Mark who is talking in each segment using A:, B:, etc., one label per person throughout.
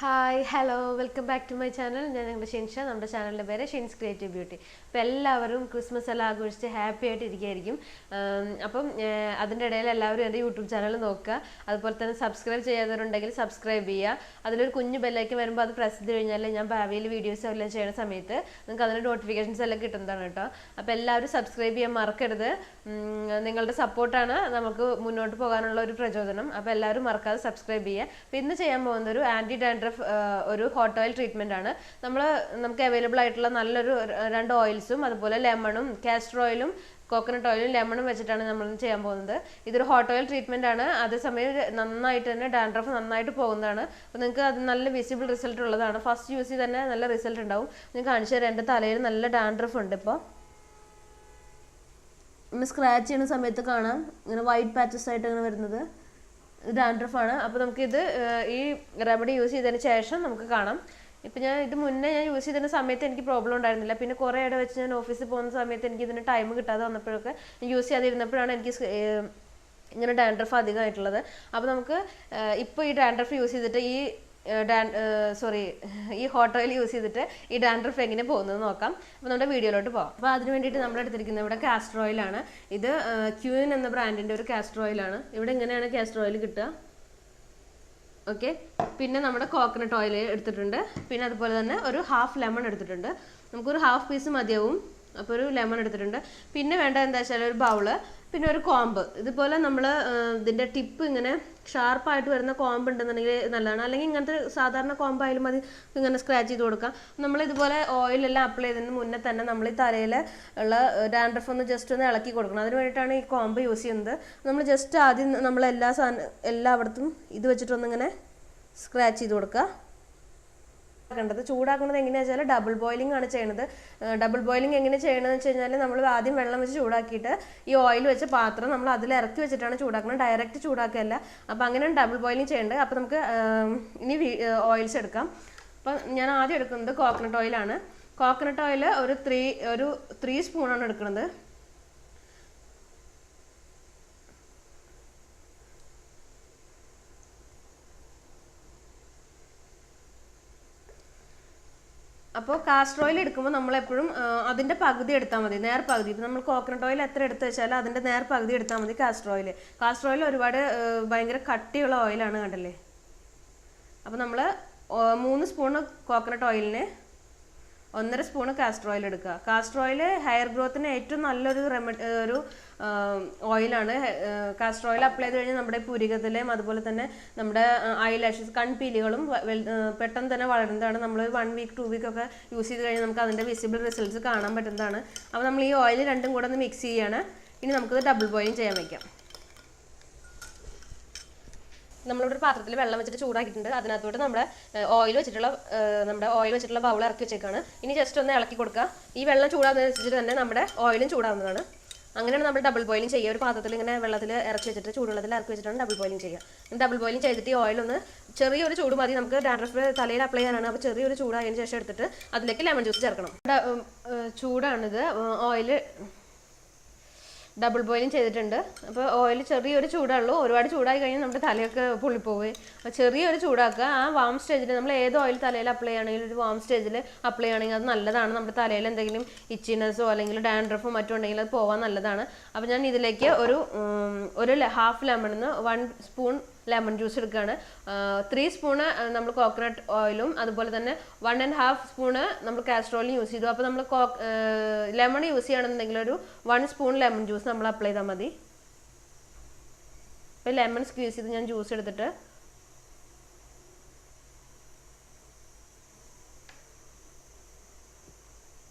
A: Hi hello welcome back to my channel. ഞാൻ ഞങ്ങളുടെ ഷിൻഷ. നമ്മുടെ ചാനലിൻ്റെ പേര് ഷിൻസ് ക്രിയേറ്റീവ് ബ്യൂട്ടി. അപ്പോൾ എല്ലാവരും ക്രിസ്മസ് എല്ലാം ആഘോഷിച്ച് ഹാപ്പി ആയിട്ട് ഇരിക്കുകയായിരിക്കും. അപ്പം അതിൻ്റെ ഇടയിൽ എല്ലാവരും എൻ്റെ യൂട്യൂബ് ചാനൽ നോക്കുക. അതുപോലെ തന്നെ സബ്സ്ക്രൈബ് ചെയ്യാത്തവരുണ്ടെങ്കിൽ സബ്സ്ക്രൈബ് ചെയ്യുക. അതിലൊരു കുഞ്ഞു ബെല്ലൈക്കൻ വരുമ്പോൾ അത് പ്രസ് ചെയ്ത് കഴിഞ്ഞാൽ ഞാൻ ഭാവിയിൽ വീഡിയോസ് എല്ലാം ചെയ്യുന്ന സമയത്ത് നിങ്ങൾക്ക് അതിൻ്റെ നോട്ടിഫിക്കേഷൻസ് എല്ലാം കിട്ടുന്നതാണ് കേട്ടോ. അപ്പോൾ എല്ലാവരും സബ്സ്ക്രൈബ് ചെയ്യാൻ മറക്കരുത്. നിങ്ങളുടെ സപ്പോർട്ടാണ് നമുക്ക് മുന്നോട്ട് പോകാനുള്ള ഒരു പ്രചോദനം. അപ്പോൾ എല്ലാവരും മറക്കാതെ സബ്സ്ക്രൈബ് ചെയ്യുക. അപ്പോൾ ഇന്ന് ചെയ്യാൻ പോകുന്ന ഒരു ആൻറ്റി ഡാൻഡ്രഫ് ഒരു ഹോട്ട് ഓയിൽ ട്രീറ്റ്മെന്റ് ആണ്. നമുക്ക് അവൈലബിൾ ആയിട്ടുള്ള നല്ലൊരു 2 ഓയിൽസും അതുപോലെ ലെമണും കാസ്റ്റർ ഓയിലും കോക്കനട്ട് ഓയിലും ലെമണും വെച്ചിട്ടാണ് നമ്മൾ ചെയ്യാൻ പോകുന്നത്. ഇതൊരു ഹോട്ട് ഓയിൽ ട്രീറ്റ്മെന്റ് ആണ്. അതേസമയം നന്നായിട്ട് തന്നെ ഡാൻഡ്രഫ് നന്നായിട്ട് പോകുന്നതാണ്. അപ്പോൾ നിങ്ങൾക്ക് അത് നല്ല വിസിബിൾ റിസൾട്ട് ഉള്ളതാണ്. ഫസ്റ്റ് യൂസ് ചെയ്ത് തന്നെ നല്ല റിസൾട്ട് ഉണ്ടാവും. ഞാൻ കാണിച്ചു തരാം. എൻ്റെ തലയിൽ നല്ല ഡാൻഡ്രഫ് ഉണ്ട്. ഇപ്പോൾ സ്ക്രാച്ച് ചെയ്യുന്ന സമയത്ത് കാണാം ഇങ്ങനെ വൈറ്റ് പാച്ചസ് ആയിട്ട് അങ്ങനെ വരുന്നത് ഡാൻഡ്രഫ് ആണ്. അപ്പോൾ നമുക്കിത് ഈ റെമഡി യൂസ് ചെയ്തതിന് ശേഷം നമുക്ക് കാണാം. ഇപ്പം ഞാൻ ഇത് മുന്നേ യൂസ് ചെയ്തിരുന്ന സമയത്ത് എനിക്ക് പ്രോബ്ലം ഉണ്ടായിരുന്നില്ല. പിന്നെ കുറേ ഇട വെച്ച് ഞാൻ ഓഫീസിൽ പോകുന്ന സമയത്ത് എനിക്ക് ഇതിന് ടൈം കിട്ടാതെ വന്നപ്പോഴൊക്കെ യൂസ് ചെയ്യാതിരുന്നപ്പോഴാണ് എനിക്ക് ഇങ്ങനെ ഡാൻഡ്രഫ് അധികമായിട്ടുള്ളത്. അപ്പോൾ നമുക്ക് ഇപ്പോൾ ഈ ഡാൻഡ്രഫ് യൂസ് ചെയ്തിട്ട് ഈ ഹോട്ട് ഓയിൽ യൂസ് ചെയ്തിട്ട് ഈ ഡാൻഡ്രഫ് എങ്ങനെ പോകുന്നത് നോക്കാം. അപ്പോൾ നമ്മുടെ വീഡിയോയിലോട്ട് പോകാം. അപ്പോൾ അതിന് വേണ്ടിയിട്ട് നമ്മൾ എടുത്തിരിക്കുന്നത് ഇവിടെ കാസ്റ്റർ ഓയിലാണ്. ഇത് ക്യൂൻ എന്ന ബ്രാൻഡിൻ്റെ ഒരു കാസ്റ്റർ ഓയിലാണ്. ഇവിടെ ഇങ്ങനെയാണ് കാസ്റ്റർ ഓയിൽ കിട്ടുക. ഓക്കെ, പിന്നെ നമ്മുടെ കോക്കനട്ട് ഓയിൽ എടുത്തിട്ടുണ്ട്. പിന്നെ അതുപോലെ തന്നെ ഒരു ഹാഫ് ലെമൺ എടുത്തിട്ടുണ്ട്. നമുക്കൊരു ഹാഫ് പീസ് മതിയാവും. അപ്പോൾ ഒരു ലെമൺ എടുത്തിട്ടുണ്ട്. പിന്നെ വേണ്ട എന്താ വെച്ചാൽ ഒരു ബൗള്, പിന്നെ ഒരു കോമ്പ്. ഇതുപോലെ നമ്മൾ ഇതിൻ്റെ ടിപ്പ് ഇങ്ങനെ ഷാർപ്പായിട്ട് വരുന്ന കോമ്പ് ഉണ്ടെന്നുണ്ടെങ്കിൽ നല്ലതാണ്. അല്ലെങ്കിൽ ഇങ്ങനത്തെ സാധാരണ കോമ്പായാലും മതി. ഇങ്ങനെ സ്ക്രാച്ച് ചെയ്ത് കൊടുക്കാം. നമ്മൾ ഇതുപോലെ ഓയിലെല്ലാം അപ്ലൈ ചെയ്തതിന് മുന്നേ തന്നെ നമ്മൾ ഈ തലയിൽ ഉള്ള ഡാൻഡ്രഫ് ഒന്ന് ജസ്റ്റ് ഒന്ന് ഇളക്കി കൊടുക്കണം. അതിന് വേണ്ടിയിട്ടാണ് ഈ കോമ്പ് യൂസ് ചെയ്യുന്നത്. നമ്മൾ ജസ്റ്റ് ആദ്യം നമ്മൾ എല്ലായിടത്തും ഇത് വെച്ചിട്ടൊന്നിങ്ങനെ സ്ക്രാച്ച് ചെയ്ത് കൊടുക്കുക. ചൂടാക്കുന്നത് എങ്ങനെയാണെന്ന് വെച്ചാൽ ഡബിൾ ബോയിലിംഗ് ആണ് ചെയ്യുന്നത്. ഡബിൾ ബോയിലിംഗ് എങ്ങനെ ചെയ്യണമെന്ന് വെച്ച് കഴിഞ്ഞാൽ നമ്മൾ ആദ്യം വെള്ളം വെച്ച് ചൂടാക്കിയിട്ട് ഈ ഓയിൽ വെച്ച പാത്രം നമ്മൾ അതിൽ ഇറക്കി വെച്ചിട്ടാണ് ചൂടാക്കുന്നത്. ഡയറക്റ്റ് ചൂടാക്കുകയല്ല. അപ്പോൾ അങ്ങനെയാണ് ഡബിൾ ബോയിലിംഗ് ചെയ്യേണ്ടത്. അപ്പോൾ നമുക്ക് ഇനി ഓയിൽസ് എടുക്കാം. അപ്പം ഞാൻ ആദ്യം എടുക്കുന്നത് കോക്കനട്ട് ഓയിലാണ്. കോക്കനട്ട് ഓയിൽ ഒരു 3 സ്പൂണാണ് എടുക്കുന്നത്. അപ്പോൾ കാസ്റ്റർ ഓയിൽ എടുക്കുമ്പോൾ നമ്മളെപ്പോഴും അതിൻ്റെ പകുതി എടുത്താൽ മതി, നേർ പകുതി. ഇപ്പം നമ്മൾ കോക്കനട്ട് ഓയിൽ എത്ര എടുത്ത് വെച്ചാൽ അതിൻ്റെ നേർ പകുതി എടുത്താൽ മതി കാസ്റ്റർ ഓയിൽ. കാസ്റ്റർ ഓയിൽ ഒരുപാട് ഭയങ്കര കട്ടിയുള്ള ഓയിലാണ്, കണ്ടല്ലേ. അപ്പോൾ നമ്മൾ 3 സ്പൂണ് കോക്കനട്ട് ഓയിലിന് 1.5 സ്പൂണ് കാസ്റ്റർ ഓയിൽ എടുക്കുക. കാസ്റ്റർ ഓയിൽ ഹെയർ ഗ്രോത്തിന് ഏറ്റവും നല്ലൊരു ഒരു ഓയിലാണ്. കാസ്റ്റർ ഓയിൽ അപ്ലൈ ചെയ്ത് കഴിഞ്ഞാൽ നമ്മുടെ പുരികത്തിലെയും അതുപോലെ തന്നെ നമ്മുടെ ഐലാഷസ് കൺപീലികളും പെട്ടെന്ന് തന്നെ വളരുന്നതാണ്. നമ്മൾ 1 വീക്ക് 2 വീക്ക് ഒക്കെ യൂസ് ചെയ്ത് കഴിഞ്ഞാൽ നമുക്ക് അതിൻ്റെ വിസിബിൾ റിസൾട്ട്സ് കാണാൻ പറ്റുന്നതാണ്. അപ്പോൾ നമ്മൾ ഈ ഓയിൽ രണ്ടും കൂടെ ഒന്ന് മിക്സ് ചെയ്യുകയാണ്. ഇനി നമുക്കത് ഡബിൾ ബോയിലിംഗ് ചെയ്യാൻ വയ്ക്കാം. നമ്മളിവിടെ ഒരു പാത്രത്തിൽ വെള്ളം വെച്ചിട്ട് ചൂടാക്കിയിട്ടുണ്ട്. അതിനകത്തോട്ട് നമ്മുടെ ഓയിൽ വെച്ചിട്ടുള്ള ബൗൾ ഇറക്കി വെച്ചേക്കാണ്. ഇനി ജസ്റ്റ് ഒന്ന് ഇളക്കി കൊടുക്കുക. ഈ വെള്ളം ചൂടാകുന്നതിനനുസരിച്ച് തന്നെ നമ്മുടെ ഓയിലും ചൂടാവുന്നതാണ്. അങ്ങനെയാണ് നമ്മൾ ഡബിൾ ബോയിലിംഗ് ചെയ്യുക. ഒരു പാത്രത്തിൽ ഇങ്ങനെ വെള്ളത്തിൽ ഇറക്കി വെച്ചിട്ട് ചൂടുവെള്ളത്തിൽ ഇറക്കി വെച്ചിട്ടാണ് ഡബിൾ ബോയിലിംഗ് ചെയ്യുക. ഡബിൾ ബോയിലിംഗ് ചെയ്തിട്ട് ഈ ഓയിലൊന്ന് ചെറിയൊരു ചൂട് മതി. നമുക്ക് ഡാൻഡ്രഫ് തലയിൽ അപ്ലൈ ചെയ്യാനാണ്. അപ്പോൾ ചെറിയൊരു ചൂടായതിനു ശേഷം എടുത്തിട്ട് അതിലേക്ക് ലെമൺ ജ്യൂസ് ചേർക്കണം. ചൂടാണിത്. ഓയിൽ ഡബിൾ ബോയിലിംഗ് ചെയ്തിട്ടുണ്ട്. അപ്പോൾ ഓയിൽ ചെറിയൊരു ചൂടുള്ളൂ. ഒരുപാട് ചൂടായി കഴിഞ്ഞാൽ നമ്മുടെ തലയൊക്കെ പൊള്ളിപ്പോവേ. അപ്പോൾ ചെറിയൊരു ചൂടാക്കുക. ആ വാം സ്റ്റേജിൽ നമ്മൾ ഏത് ഓയിൽ തലയിൽ അപ്ലൈ ചെയ്യുകയാണെങ്കിലും ഒരു വാം സ്റ്റേജിൽ അപ്ലൈ ചെയ്യുകയാണെങ്കിൽ അത് നല്ലതാണ്. നമ്മുടെ തലയിൽ എന്തെങ്കിലും ഇച്ചിനെസ്സോ അല്ലെങ്കിൽ ഡാൻഡ്രഫോ മറ്റോ ഉണ്ടെങ്കിൽ അത് പോകാൻ നല്ലതാണ്. അപ്പോൾ ഞാൻ ഇതിലേക്ക് ഒരു ഹാഫ് ലെമണിന് 1 സ്പൂൺ ലെമൺ ജ്യൂസ് എടുക്കുകയാണ്. 3 സ്പൂണ് നമ്മൾ കോക്കനട്ട് ഓയിലും അതുപോലെ തന്നെ 1.5 സ്പൂണ് നമ്മൾ കാസ്റ്റർ ഓയിലും യൂസ് ചെയ്തു. അപ്പോൾ നമ്മൾ ലെമൺ യൂസ് ചെയ്യുകയാണെന്നുണ്ടെങ്കിൽ ഒരു 1 സ്പൂൺ ലെമൺ ജ്യൂസ് നമ്മൾ അപ്ലൈ ചെയ്താൽ മതി. അപ്പോൾ ലെമൺ സ്ക്വീസ് ചെയ്ത് ഞാൻ ജ്യൂസ് എടുത്തിട്ട്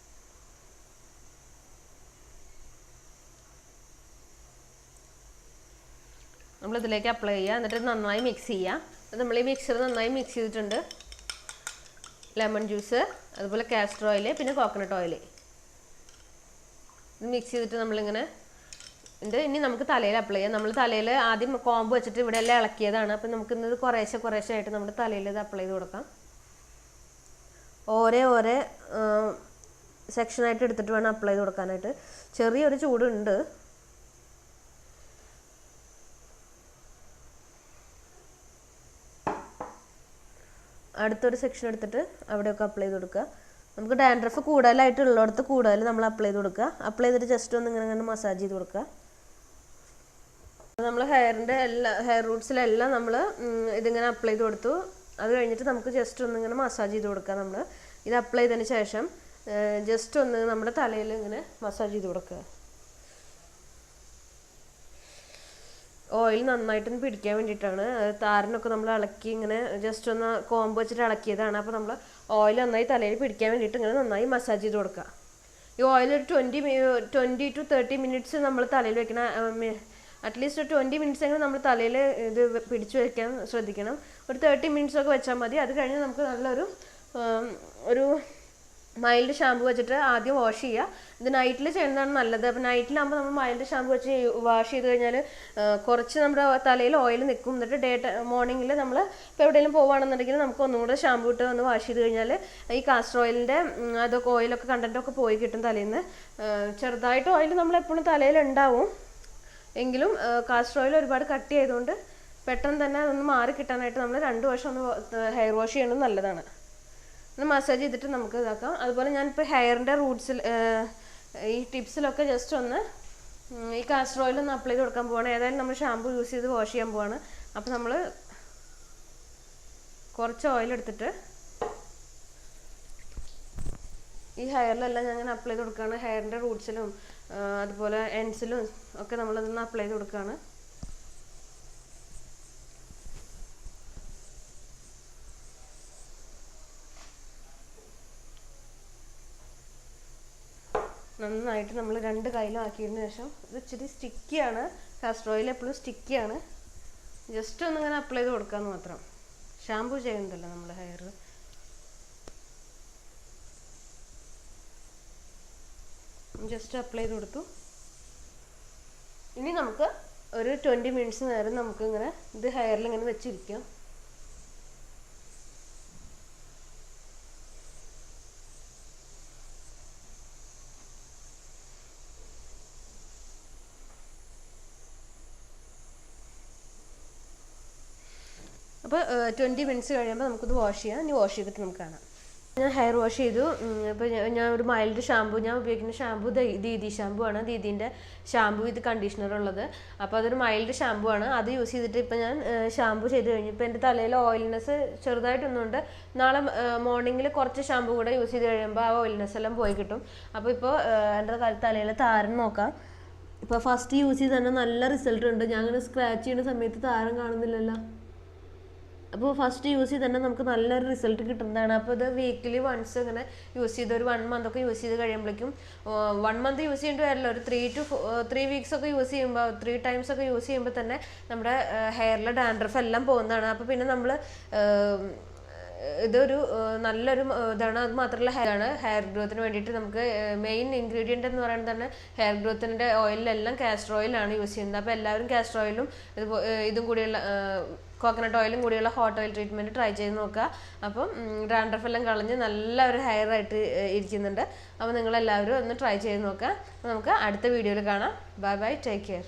A: നമ്മളിതിലേക്ക് അപ്ലൈ ചെയ്യുക. എന്നിട്ട് നന്നായി മിക്സ് ചെയ്യുക. നമ്മൾ ഈ മിക്സർ നന്നായി മിക്സ് ചെയ്തിട്ടുണ്ട്. ലെമൺ ജ്യൂസ്, അതുപോലെ കാസ്റ്റർ ഓയിൽ, പിന്നെ കോക്കനട്ട് ഓയിൽ ഇത് മിക്സ് ചെയ്തിട്ട് നമ്മളിങ്ങനെ ഇനി നമുക്ക് തലയിൽ അപ്ലൈ ചെയ്യാം. നമ്മൾ തലയിൽ ആദ്യം കോമ്പ് വെച്ചിട്ട് ഇവിടെ എല്ലാം ഇളക്കിയതാണ്. അപ്പം നമുക്ക് ഇന്നത് കുറേശ്ശെ ആയിട്ട് നമ്മുടെ തലയിൽ ഇത് അപ്ലൈ ചെയ്ത് കൊടുക്കാം. ഓരോ സെക്ഷനായിട്ട് എടുത്തിട്ട് വേണം അപ്ലൈ ചെയ്ത് കൊടുക്കാനായിട്ട്. ചെറിയൊരു ചൂടുണ്ട്. അടുത്തൊരു സെക്ഷൻ എടുത്തിട്ട് അവിടെയൊക്കെ അപ്ലൈ ചെയ്ത് കൊടുക്കുക. നമുക്ക് ഡാൻഡ്രഫ് കൂടുതലായിട്ടുള്ളിടത്ത് കൂടുതൽ നമ്മൾ അപ്ലൈ ചെയ്ത് കൊടുക്കുക. അപ്ലൈ ചെയ്തിട്ട് ജസ്റ്റ് ഒന്ന് ഇങ്ങനെ മസാജ് ചെയ്ത് കൊടുക്കുക. നമ്മൾ ഹെയറിൻ്റെ ഹെയർ റൂട്ട്സിലെല്ലാം നമ്മൾ ഇതിങ്ങനെ അപ്ലൈ ചെയ്ത് കൊടുത്തു. അത് കഴിഞ്ഞിട്ട് നമുക്ക് ജസ്റ്റ് ഒന്നിങ്ങനെ മസാജ് ചെയ്ത് കൊടുക്കുക. നമ്മൾ ഇത് അപ്ലൈ ചെയ്തതിന് ശേഷം ജസ്റ്റ് ഒന്ന് നമ്മുടെ തലയിൽ ഇങ്ങനെ മസാജ് ചെയ്ത് കൊടുക്കുക. ഓയിൽ നന്നായിട്ടൊന്ന് പിടിക്കാൻ വേണ്ടിയിട്ടാണ്. താരനൊക്കെ നമ്മൾ ഇളക്കി ഇങ്ങനെ ജസ്റ്റ് ഒന്ന് കോമ്പ് വെച്ചിട്ട് ഇളക്കിയതാണ്. അപ്പോൾ നമ്മൾ ഓയിൽ നന്നായി തലയിൽ പിടിക്കാൻ വേണ്ടിയിട്ട് ഇങ്ങനെ നന്നായി മസാജ് ചെയ്ത് കൊടുക്കുക. ഈ ഓയിൽ ഒരു 20 to 30 മിനിറ്റ്സ് നമ്മൾ തലയിൽ വെക്കണം. അറ്റ്ലീസ്റ്റ് 20 മിനിറ്റ്സ് എങ്കിലും നമ്മൾ തലയിൽ ഇത് പിടിച്ചു വയ്ക്കാൻ ശ്രദ്ധിക്കണം. ഒരു 30 മിനിറ്റ്സ് ഒക്കെ വെച്ചാൽ മതി. അത് കഴിഞ്ഞ് നമുക്ക് നല്ലൊരു മൈൽഡ് ഷാമ്പു വെച്ചിട്ട് ആദ്യം വാഷ് ചെയ്യുക. ഇത് നൈറ്റിൽ ചെയ്യുന്നതാണ് നല്ലത്. അപ്പോൾ നൈറ്റിലാകുമ്പോൾ നമ്മൾ മൈൽഡ് ഷാമ്പു വെച്ച് വാഷ് ചെയ്ത് കഴിഞ്ഞാൽ കുറച്ച് നമ്മുടെ തലയിൽ ഓയിൽ നിൽക്കും. എന്നിട്ട് മോർണിംഗിൽ നമ്മൾ ഇപ്പോൾ എവിടെയെങ്കിലും പോകുകയാണെന്നുണ്ടെങ്കിൽ നമുക്ക് ഒന്നുകൂടെ ഷാമ്പു ഇട്ട് ഒന്ന് വാഷ് ചെയ്ത് കഴിഞ്ഞാൽ ഈ കാസ്റ്റർ ഓയിലിൻ്റെ അതൊക്കെ ഓയിലൊക്കെ കണ്ടൻറ്റൊക്കെ പോയി കിട്ടും തലയിൽ നിന്ന്. ചെറുതായിട്ട് ഓയിൽ നമ്മളെപ്പോഴും തലയിൽ ഉണ്ടാവും. എങ്കിലും കാസ്റ്റർ ഓയിൽ ഒരുപാട് കട്ടി ആയതുകൊണ്ട് പെട്ടെന്ന് തന്നെ അതൊന്ന് മാറി കിട്ടാനായിട്ട് നമ്മൾ 2 വർഷം ഒന്ന് ഹെയർ വാഷ് ചെയ്യണത് നല്ലതാണ്. ഒന്ന് മസാജ് ചെയ്തിട്ട് നമുക്ക് ഇതാക്കാം. അതുപോലെ ഞാനിപ്പോൾ ഹെയറിൻ്റെ റൂട്ട്സിൽ ഈ ടിപ്സിലൊക്കെ ജസ്റ്റ് ഒന്ന് ഈ കാസ്റ്റർ ഓയിൽ ഒന്ന് അപ്ലൈ ചെയ്ത് കൊടുക്കാൻ പോവാണ്. ഏതായാലും നമ്മൾ ഷാമ്പു യൂസ് ചെയ്ത് വാഷ് ചെയ്യാൻ പോവാണ്. അപ്പോൾ നമ്മൾ കുറച്ച് ഓയിൽ എടുത്തിട്ട് ഈ ഹെയറിലെല്ലാം ഞാൻ അങ്ങനെ അപ്ലൈ ചെയ്ത് കൊടുക്കുകയാണ്. ഹെയറിൻ്റെ റൂട്ട്സിലും അതുപോലെ എൻഡ്സിലും ഒക്കെ നമ്മളതൊന്ന് അപ്ലൈ ചെയ്ത് കൊടുക്കുകയാണ്. നന്നായിട്ട് നമ്മൾ 2 കൈയിലും ആക്കിയതിന് ശേഷം ഇത് ഇച്ചിരി സ്റ്റിക്കിയാണ്. കാസ്റ്റർ ഓയിൽ എപ്പോഴും സ്റ്റിക്കിയാണ്. ജസ്റ്റ് ഒന്നിങ്ങനെ അപ്ലൈ ചെയ്ത് കൊടുക്കാമെന്ന് മാത്രം. ഷാമ്പു ചെയ്യുന്നതല്ല നമ്മുടെ ഹെയർ. ജസ്റ്റ് അപ്ലൈ ചെയ്ത് കൊടുത്തു. ഇനി നമുക്ക് ഒരു 20 മിനിറ്റ്സ് നേരം നമുക്കിങ്ങനെ ഇത് ഹെയറിൽ ഇങ്ങനെ വെച്ചിരിക്കാം. അപ്പോൾ 20 മിനിറ്റ്സ് കഴിയുമ്പോൾ നമുക്കിത് വാഷ് ചെയ്യാം. ഇനി വാഷ് ചെയ്തിട്ട് നമുക്ക് കാണാം. ഞാൻ ഹെയർ വാഷ് ചെയ്തു. ഇപ്പോൾ ഞാൻ ഒരു മൈൽഡ് ഷാമ്പു, ഞാൻ ഉപയോഗിക്കുന്ന ഷാമ്പു ദീദി ഷാമ്പു ആണ്. ദീദീൻ്റെ ഷാമ്പു ഇത് കണ്ടീഷണർ ഉള്ളത്. അപ്പോൾ അതൊരു മൈൽഡ് ഷാമ്പു ആണ്. അത് യൂസ് ചെയ്തിട്ട് ഇപ്പോൾ ഞാൻ ഷാമ്പു ചെയ്ത് കഴിഞ്ഞു. ഇപ്പോൾ എൻ്റെ തലയിൽ ഓയിൽനെസ് ചെറുതായിട്ടൊന്നുണ്ട്. നാളെ മോർണിംഗിൽ കുറച്ച് ഷാമ്പു കൂടെ യൂസ് ചെയ്ത് കഴിയുമ്പോൾ ആ ഓയിൽനെസ് എല്ലാം പോയി കിട്ടും. അപ്പോൾ ഇപ്പോൾ എൻ്റെ തലയിൽ താരൻ നോക്കാം. ഇപ്പോൾ ഫസ്റ്റ് യൂസ് ചെയ്ത് തന്നെ നല്ല റിസൾട്ട് ഉണ്ട്. ഞാൻ അങ്ങനെ സ്ക്രാച്ച് ചെയ്യുന്ന സമയത്ത് താരൻ കാണുന്നില്ലല്ലോ. അപ്പോൾ ഫസ്റ്റ് യൂസ് ചെയ്ത് തന്നെ നമുക്ക് നല്ലൊരു റിസൾട്ട് കിട്ടുന്നതാണ്. അപ്പോൾ ഇത് വീക്കിലി വൺസ് ഇങ്ങനെ യൂസ് ചെയ്ത് ഒരു 1 മന്ത് ഒക്കെ യൂസ് ചെയ്ത് കഴിയുമ്പോഴേക്കും 1 മന്ത് യൂസ് ചെയ്യേണ്ടി വരില്ല. ഒരു 3 വീക്സ് ഒക്കെ യൂസ് ചെയ്യുമ്പോൾ 3 ടൈംസ് ഒക്കെ യൂസ് ചെയ്യുമ്പോൾ തന്നെ നമ്മുടെ ഹെയറിലെ ഡാൻഡ്രഫ് എല്ലാം പോകുന്നതാണ്. അപ്പോൾ പിന്നെ നമ്മൾ ഇതൊരു നല്ലൊരു ഇതാണ്. അത് മാത്രമല്ല ഹെയർ ഗ്രോത്തിന് വേണ്ടിയിട്ട് നമുക്ക് മെയിൻ ഇൻഗ്രീഡിയൻ്റ് എന്ന് പറയുന്നത് തന്നെ ഹെയർ ഗ്രോത്തിൻ്റെ ഓയിലെല്ലാം കാസ്റ്റർ ഓയിലാണ് യൂസ് ചെയ്യുന്നത്. അപ്പോൾ എല്ലാവരും കാസ്റ്റർ ഓയിലും ഇതും കൂടിയുള്ള കോക്കനട്ട് ഓയിലും കൂടിയുള്ള ഹോട്ട് ഓയിൽ ട്രീറ്റ്മെൻറ്റ് ട്രൈ ചെയ്ത് നോക്കുക. അപ്പം ഡാൻഡ്രഫ് എല്ലാം കളഞ്ഞ് നല്ല ഒരു ഹെയർ ആയിട്ട് ഇരിക്കുന്നുണ്ട്. അപ്പോൾ നിങ്ങളെല്ലാവരും ഒന്ന് ട്രൈ ചെയ്ത് നോക്കുക. നമുക്ക് അടുത്ത വീഡിയോയിൽ കാണാം. Bye bye, take care.